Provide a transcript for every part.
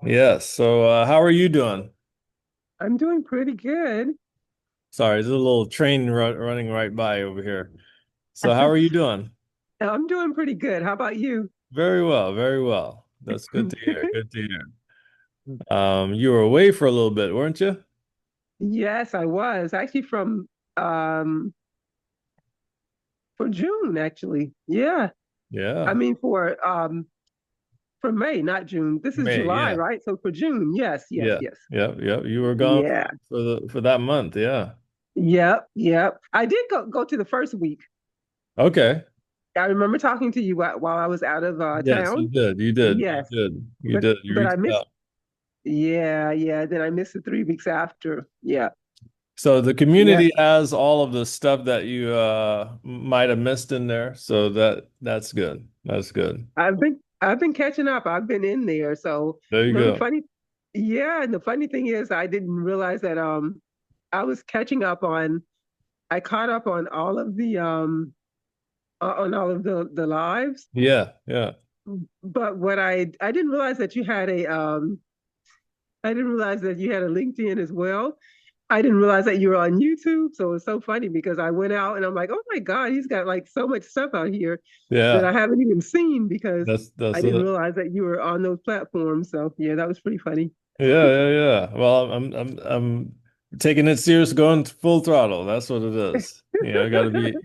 Yes. So, how are you doing? I'm doing pretty good. Sorry, there's a little train running right by over here. So, how are you doing? I'm doing pretty good. How about you? Very well, very well. That's good to hear. Good to hear. You were away for a little bit, weren't you? Yes, I was actually from um for June actually. Yeah. I Yeah. mean for May, not June. This is May, July, yeah. right? So for June. Yes, yes, Yeah. yes. Yep, yep. You were gone Yeah. for that month, yeah. Yep, yep. I did go to the first week. Okay. I remember talking to you while I was out of Yes, you town. did. You did. You Yes. did. You But did. You but I reached missed out. yeah. Then I missed the 3 weeks after. Yeah. So the Yeah. community has all of the stuff that you might have missed in there. So that's good. That's good. I've been catching up. I've been in there. So There you the go. funny yeah, and the funny thing is I didn't realize that I was catching up on I caught up on all of the lives. Yeah, yeah. But what I didn't realize that you had a I didn't realize that you had a LinkedIn as well. I didn't realize that you were on YouTube. So it's so funny because I went out and I'm like, oh my God, he's got like so much stuff out here that Yeah. I haven't even seen because That's I didn't it. realize that you were on those platforms. So yeah, that was pretty funny. Yeah, yeah, yeah. Well, I'm taking it serious, going full throttle. That's what it is. You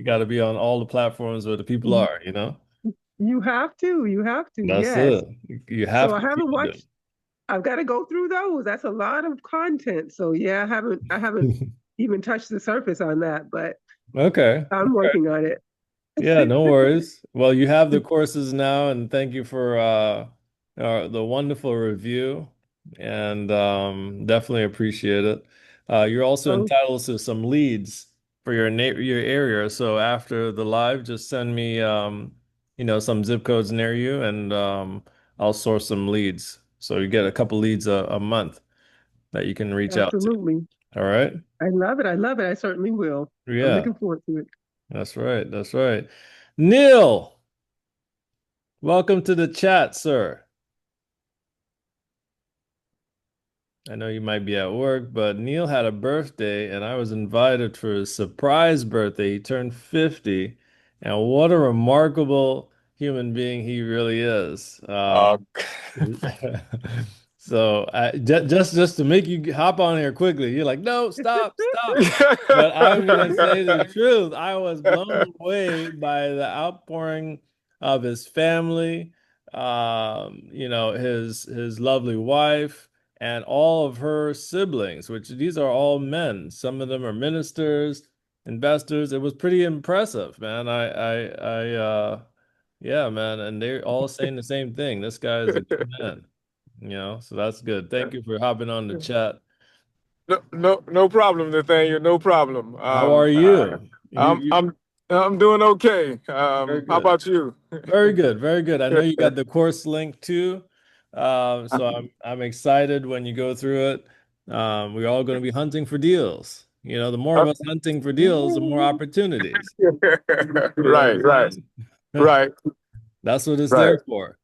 gotta be on all the platforms where the people You are, you know? you have to, That's yes. it. You So have I to keep haven't it doing. watched. I've got to go through those. That's a lot of content. So yeah, I haven't even touched the surface on that, but Okay. I'm working on it. Yeah, no worries. Well, you have the courses now, and thank you for the wonderful review, and definitely appreciate it. You're also Oh, entitled to some leads for your area. So after the live, just send me some zip codes near you, and I'll source some leads. So you get a couple leads a month that you can reach out to. absolutely. All right? I love it. I love it. I certainly will. I'm Yeah, looking forward to it. that's right. That's right. Neil. Welcome to the chat, sir. I know you might be at work, but Neil had a birthday and I was invited for his surprise birthday. He turned 50, and what a remarkable human being he really is. Uh, So just to make you hop on here quickly, you're like, no, stop, stop. But I'm gonna say the truth. I was blown away by the outpouring of his family, his lovely wife and all of her siblings, which these are all men. Some of them are ministers, investors. It was pretty impressive, man. Yeah, man, and they're all saying the same thing. This guy is a good man, so that's good. Thank you for hopping on the chat. no problem, Nathaniel. No problem. How are you? You, I'm you I'm I'm doing okay. very How good. about you? Very good, very good. I know you got the course link too. So I'm excited when you go through it. We're all going to be hunting for deals. The more of us hunting for deals, the more opportunities. You know what Right, I'm right, saying? right, That's what it's right. there for.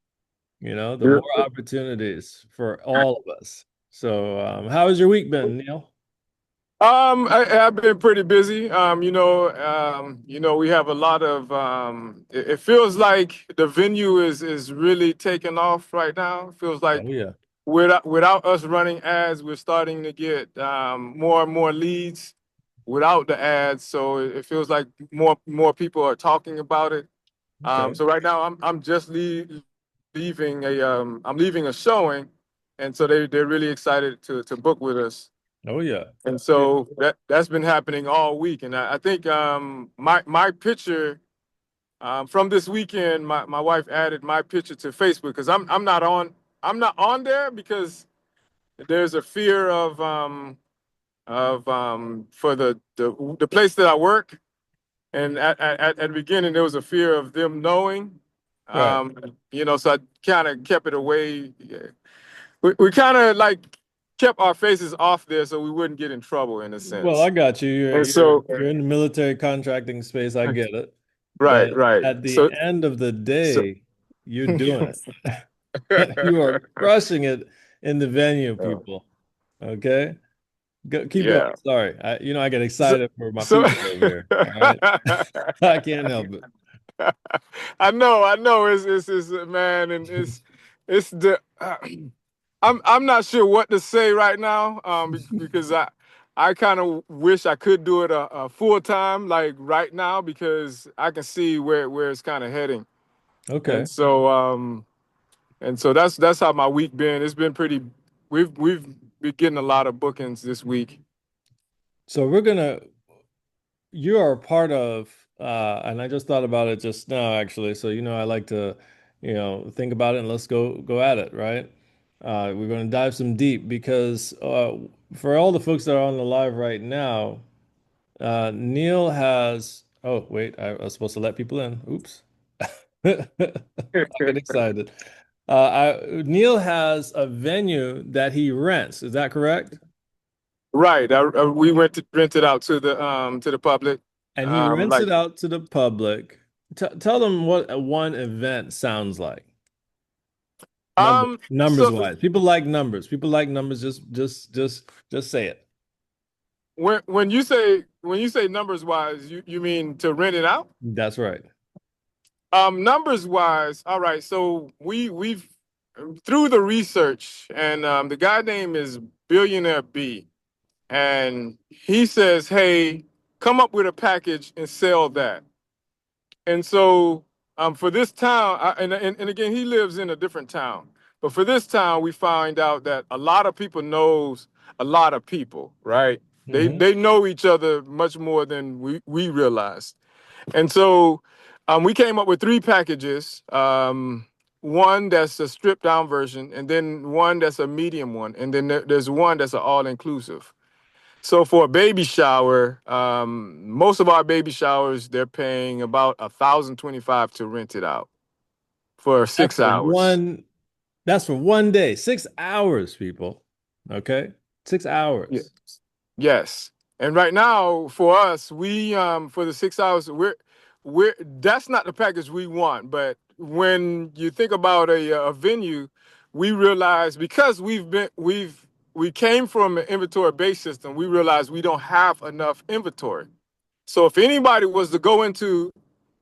The more opportunities for all of us. So, how has your week been, Neil? I've been pretty busy. We have a lot of. It feels like the venue is really taking off right now. It feels Oh like yeah. without us running ads, we're starting to get more and more leads without the ads. So it feels like more people are talking about it. Okay. So right now I'm just leaving a showing, and so they're really excited to book with us. Oh yeah. And so that's been happening all week. And I think my picture from this weekend, my wife added my picture to Facebook because I'm not on there because there's a fear of for the place that I work. And at the beginning there was a fear of them knowing. Right. So I kind of kept it away. Yeah. We kind of like kept our faces off there so we wouldn't get in trouble in a Well, I sense. got you. You're And you're so you're in the military contracting space. I get it. right, But right. at the So end of the so day, you're doing it. You are crushing it in the venue, Oh, people. Okay, keep going. yeah. Sorry, I get So, excited for my so people over here. All right, I can't help it. I know, it's man, and it's the I'm not sure what to say right now, because I kind of wish I could do it a full time like right now because I can see where it's kind of heading, Okay, and so that's how my week been. It's been pretty. We've been getting a lot of bookings this week. so you are a part of, and I just thought about it just now, actually. So, I like to, think about it and let's go at it, right? We're going to dive some deep because for all the folks that are on the live right now, Neil has, oh, wait, I was supposed to let people in. Oops. I get excited. Neil has a venue that he rents. Is that correct? Right. We went to rent it out to the public. And he rents Like it out to the public. Tell them what one event sounds like. Numbers so wise. People like numbers. People like numbers. Just say it. when you say numbers wise, you mean to rent it out? That's right. Numbers wise, all right. So we've through the research, and the guy name is Billionaire B, and he says, "Hey, come up with a package and sell that." And so for this town, and again, he lives in a different town, but for this town, we find out that a lot of people knows a lot of people, right? They Hmm. they know each other much more than we realized. And so we came up with three packages. One that's a stripped down version, and then one that's a medium one, and then there's one that's an all inclusive. So for a baby shower, most of our baby showers they're paying about 1,025 to rent it out for That's six for hours. one, that's for one day. 6 hours, people. Okay? six Yeah. hours. Yes. And right now for us, we for the 6 hours, we're that's not the package we want. But when you think about a venue, we realize because we came from an inventory based system, we realize we don't have enough inventory. So if anybody was to go into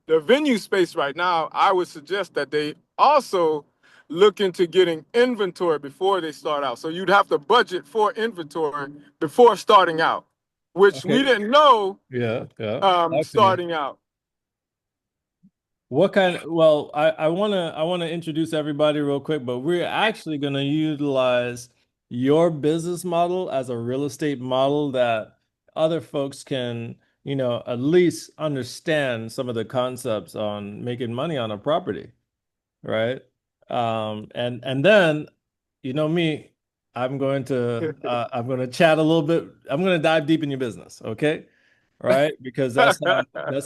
the venue space right now, I would suggest that they also look into getting inventory before they start out. So you'd have to budget for inventory before starting out, which we Okay. didn't know Yeah, yeah. Talk to me. starting out. Well, I wanna introduce everybody real quick, but we're actually gonna utilize your business model as a real estate model that other folks can, at least understand some of the concepts on making money on a property, right? And then, me, I'm going to chat a little bit. I'm going to dive deep in your business, okay? Right? Because that's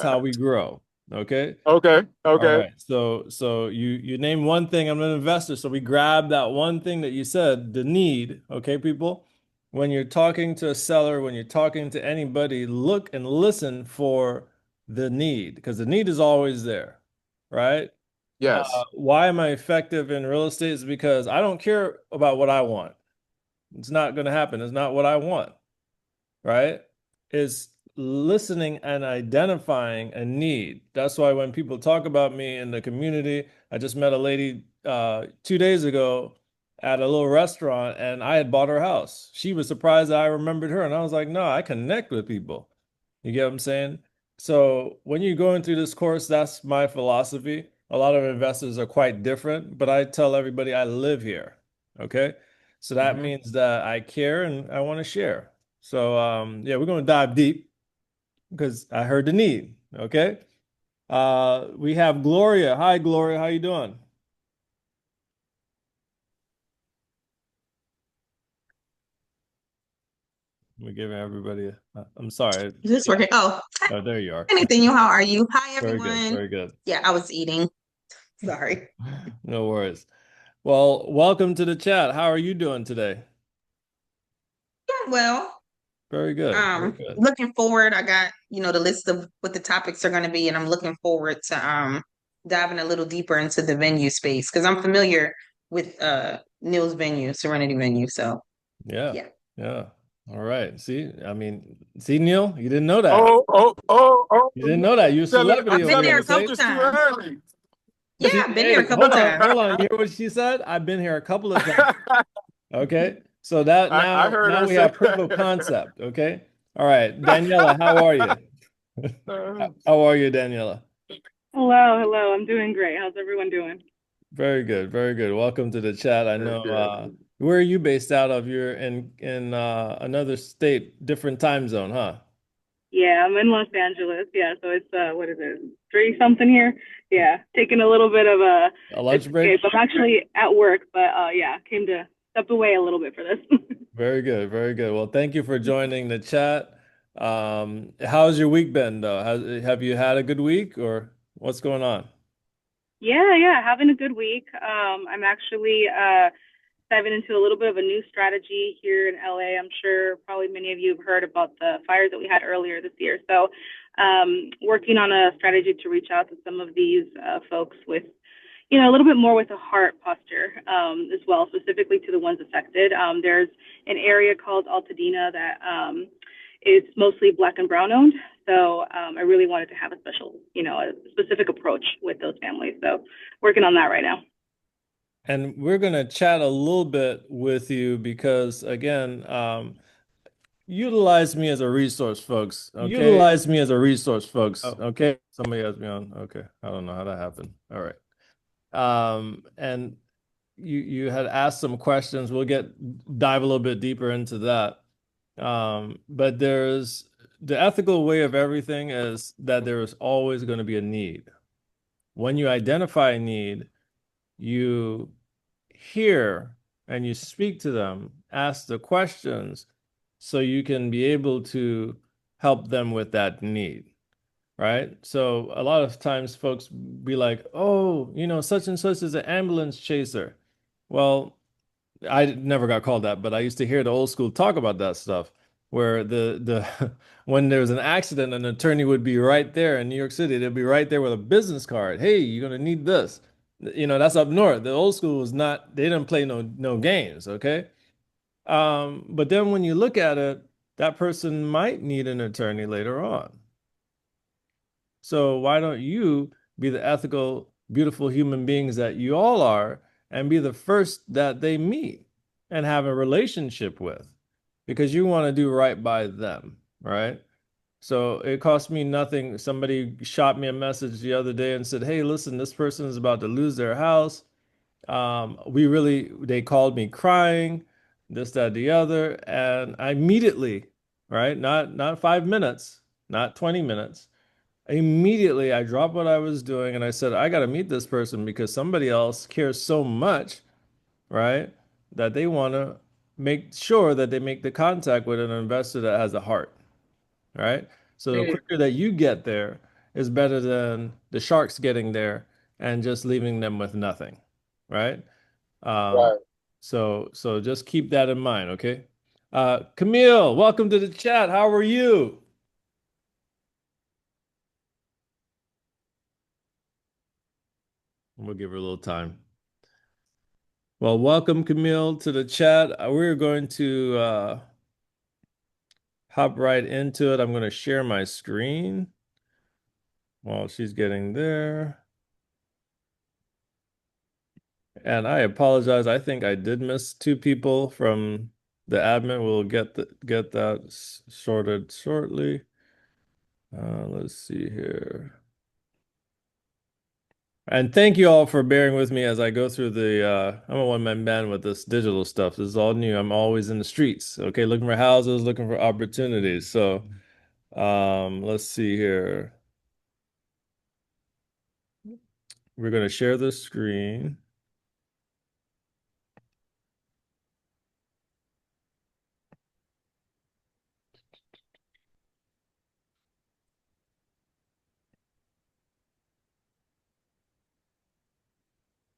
how we grow. Okay. Okay, All okay, right. So you name one thing. I'm an investor. So we grab that one thing that you said, the need. Okay, people. When you're talking to a seller, when you're talking to anybody, look and listen for the need because the need is always there, right? yes, Why am I effective in real estate? Is because I don't care about what I want. It's not going to happen. It's not what I want, right? Is listening and identifying a need. That's why when people talk about me in the community, I just met a lady 2 days ago at a little restaurant and I had bought her house. She was surprised that I remembered her. And I was like, no, I connect with people. You get what I'm saying? So when you're going through this course, that's my philosophy. A lot of investors are quite different, but I tell everybody I live here. Okay. So that hmm means that I care and I want to share. So yeah, we're gonna dive deep because I heard the need. Okay. We have Gloria. Hi, Gloria. How you doing? We're giving everybody. I'm sorry. Is this Yeah. working? Oh, hi, Oh, there you are. Nathaniel. How are you? Hi, Very good. everyone. Very good. Yeah, I was eating. Sorry. No worries. Well, welcome to the chat. How are you doing today? Doing well. Very good. Very good. Looking forward. I got, the list of what the topics are going to be, and I'm looking forward to diving a little deeper into the venue space because I'm familiar with Neil's venue, Serenity venue. So Yeah. yeah. Yeah. All right. See, I mean, see, Neil, you didn't know that. Oh, oh, oh, oh. You didn't know that. You're a I celebrity I've over been tell there, there you, a it's okay? couple just too times. early. Yeah, She, I've been there a hey, couple times. hold on. You hear what she said? I've been here a couple of times. Okay. So that I heard now her we say. have proof of concept. Okay. All right. Daniela, how are you? How are you, Daniela? Hello, hello. I'm doing great. How's everyone doing? Very good. Very good. Welcome to the chat. I know Okay. where are you based out of? You're in another state, different time zone, huh? Yeah, I'm in Los Angeles. Yeah, so it's what is it? 3 something here. Yeah, taking a little bit of a A lunch break? escape. I'm actually at work, but yeah, came to step away a little bit for this. Very good. Very good. Well, thank you for joining the chat. How's your week been though? Have you had a good week or what's going on? Yeah, yeah, having a good week. I'm actually diving into a little bit of a new strategy here in LA. I'm sure probably many of you have heard about the fires that we had earlier this year. So, working on a strategy to reach out to some of these folks with, a little bit more with a heart posture as well, specifically to the ones affected. There's an area called Altadena that is mostly Black and Brown owned. So I really wanted to have a special, a specific approach with those families. So working on that right now. And we're going to chat a little bit with you because, again, utilize me as a resource, folks. Okay. Utilize me as a resource, folks. Oh, okay. Somebody has me on. Okay. I don't know how that happened. All right. And you had asked some questions. We'll dive a little bit deeper into that. But there's the ethical way of everything is that there is always going to be a need. When you identify a need, you hear and you speak to them, ask the questions so you can be able to help them with that need, right? So a lot of times folks be like, oh, such and such is an ambulance chaser. Well, I never got called that, but I used to hear the old school talk about that stuff where the when there was an accident, an attorney would be right there in New York City. They'd be right there with a business card. Hey, you're gonna need this. That's up north. The old school was not, they didn't play no games, okay? But then when you look at it, that person might need an attorney later on. So why don't you be the ethical, beautiful human beings that you all are and be the first that they meet and have a relationship with because you want to do right by them, right? So it cost me nothing. Somebody shot me a message the other day and said, "Hey, listen, this person is about to lose their house. They called me crying, this, that, the other." And I immediately, right? Not 5 minutes, not 20 minutes. Immediately, I dropped what I was doing and I said, I got to meet this person because somebody else cares so much, right? That they want to make sure that they make the contact with an investor that has a heart, right? So the quicker that you get there is better than the sharks getting there and just leaving them with nothing, right? Um, Right. so just keep that in mind, okay? Camille, welcome to the chat. How are you? We'll give her a little time. Well, welcome, Camille, to the chat. We're going to hop right into it. I'm going to share my screen while she's getting there. And I apologize. I think I did miss 2 people from the admin. We'll get that sorted shortly. Let's see here. And thank you all for bearing with me as I go through I'm a one-man band with this digital stuff. This is all new. I'm always in the streets, okay, looking for houses, looking for opportunities. So, let's see here. We're going to share the screen.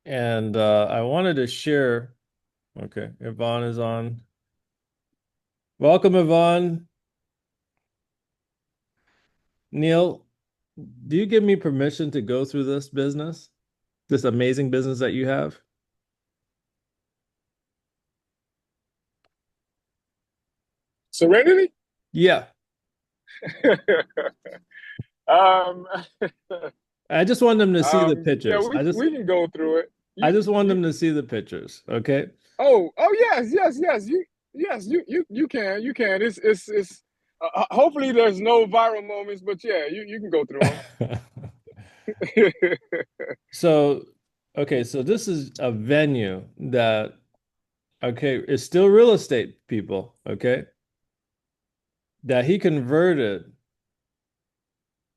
And I wanted to share. Okay, Yvonne is on. Welcome, Yvonne. Neil, do you give me permission to go through this business, this amazing business that you have? Serenity? Yeah. um, I just want them to see the yeah, pictures. we can go through it. I You just want you them to see the pictures. Okay. yes. You can it's hopefully there's no viral moments, but yeah, you can go through them. So, okay, so this is a venue that, okay, is still real estate, people, okay, that he converted,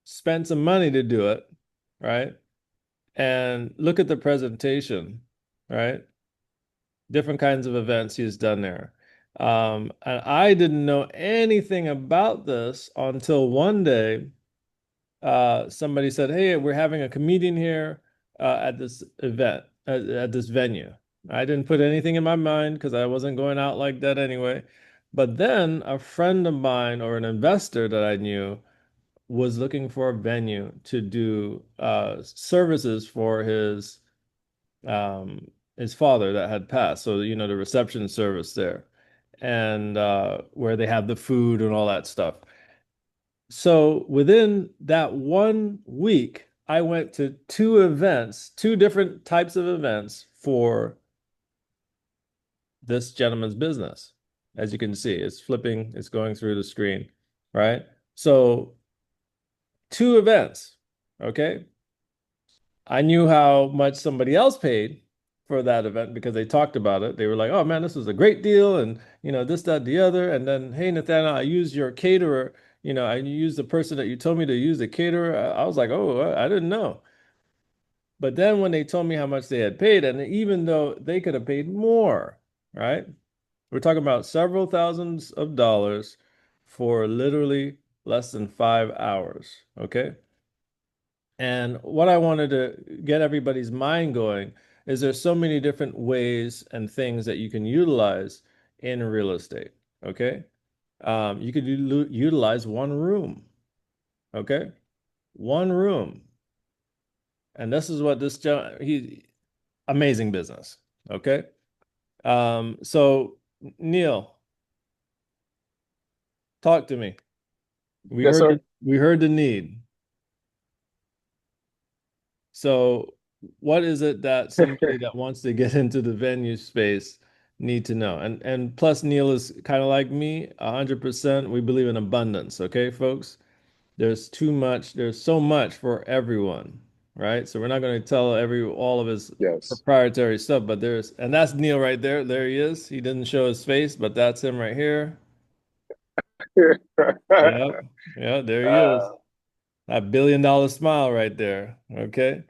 spent some money to do it, right? And look at the presentation, right? Different kinds of events he's done there. And I didn't know anything about this until one day somebody said, "Hey, we're having a comedian here at this event, at this venue." I didn't put anything in my mind because I wasn't going out like that anyway. But then a friend of mine or an investor that I knew was looking for a venue to do services for his father that had passed. So, you know, the reception service there and where they have the food and all that stuff. So within that 1 week, I went to two events, two different types of events for this gentleman's business. As you can see, it's flipping, it's going through the screen, right? So two events, okay? I knew how much somebody else paid for that event because they talked about it. They were like, "Oh man, this was a great deal," and you know this, that, the other. And then, "Hey, Nathaniel, I used your caterer. You know, I used the person that you told me to use the caterer." I was like, "Oh, I didn't know." But then when they told me how much they had paid, and even though they could have paid more, right? We're talking about several thousands of dollars for literally less than 5 hours. Okay. And what I wanted to get everybody's mind going is there's so many different ways and things that you can utilize in real estate. Okay. You could utilize one room. Okay. One room. And this is what he amazing business. Okay. So Neil, talk to me. Yes, sir. We heard the need. So, what is it that somebody that wants to get into the venue space need to know? And plus, Neil is kind of like me, 100%. We believe in abundance, okay, folks? There's too much, there's so much for everyone, right? So we're not going to tell all of his Yes. proprietary stuff, but and that's Neil right there. There he is. He didn't show his face, but that's him right here. Yep. Yeah, there he is. uh, That $1 billion smile right there. Okay.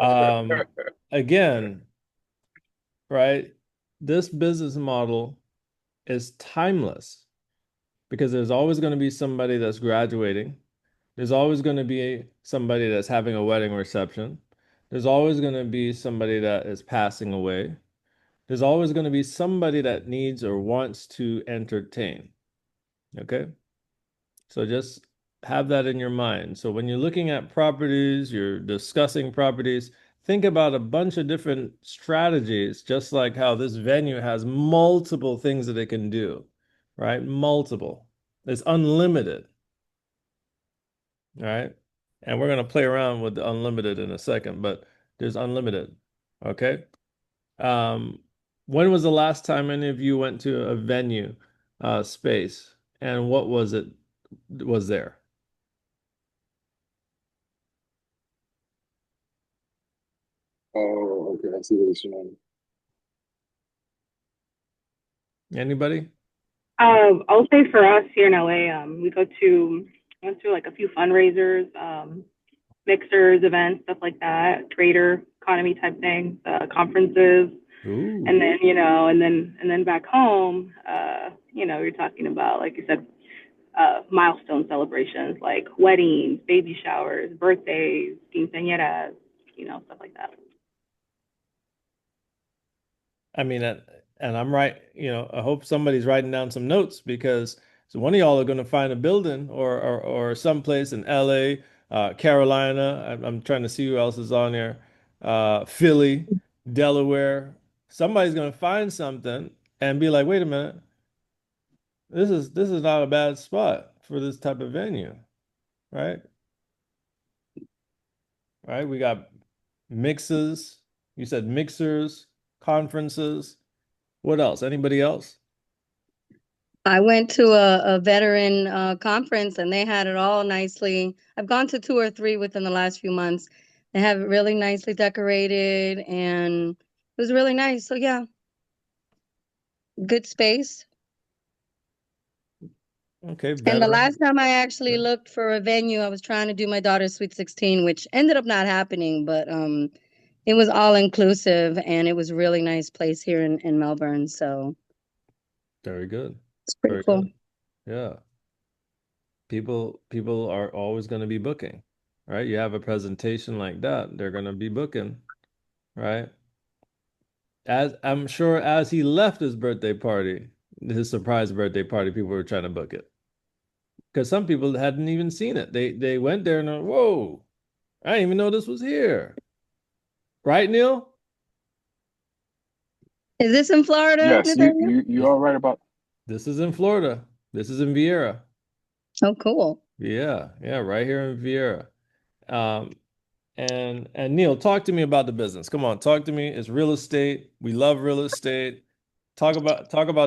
Um, Again, right? This business model is timeless because there's always going to be somebody that's graduating. There's always going to be somebody that's having a wedding reception. There's always going to be somebody that is passing away. There's always going to be somebody that needs or wants to entertain. Okay. So just have that in your mind. So when you're looking at properties, you're discussing properties, think about a bunch of different strategies, just like how this venue has multiple things that it can do, right? Multiple. It's unlimited, right? And we're going to play around with the unlimited in a second, but there's unlimited. Okay. Um, when was the last time any of you went to a venue space and what was there? oh, okay. I see what you're saying. Anybody? I'll say for us here in LA, went to like a few fundraisers, mixers, events, stuff like that, trader economy type things, conferences, Ooh. and then and then back home, you're talking about like you said, milestone celebrations like weddings, baby showers, birthdays, quinceañeras, stuff like that. I mean, and I'm right, I hope somebody's writing down some notes because so one of y'all are going to find a building or someplace in LA, Carolina. I'm trying to see who else is on there. Philly, Delaware. Somebody's going to find something and be like, wait a minute, this is not a bad spot for this type of venue, right? Right? We got mixes. You said mixers, conferences. What else? Anybody else? I went to a veteran conference and they had it all nicely. I've gone to two or three within the last few months. They have it really nicely decorated and it was really nice. So yeah, good space. Okay, And the veteran. last time I actually looked for a venue, I was trying to do my daughter's Sweet 16, which ended up not happening, but it was all inclusive and it was a really nice place here in Melbourne. So Very good. it's pretty Very cool. good. Yeah. People are always going to be booking, right? You have a presentation like that, they're going to be booking, right? As I'm sure as he left his birthday party, his surprise birthday party, people were trying to book it because some people hadn't even seen it. They went there and whoa, I didn't even know this was here. Right, Neil? Is this in Florida, Yes, Nathaniel? you This are right about. this is in Florida. This is in Vieira. Oh, cool. Yeah, yeah, right here in Vieira. Um, and Neil, talk to me about the business. Come on, talk to me. It's real estate. We love real estate. Talk about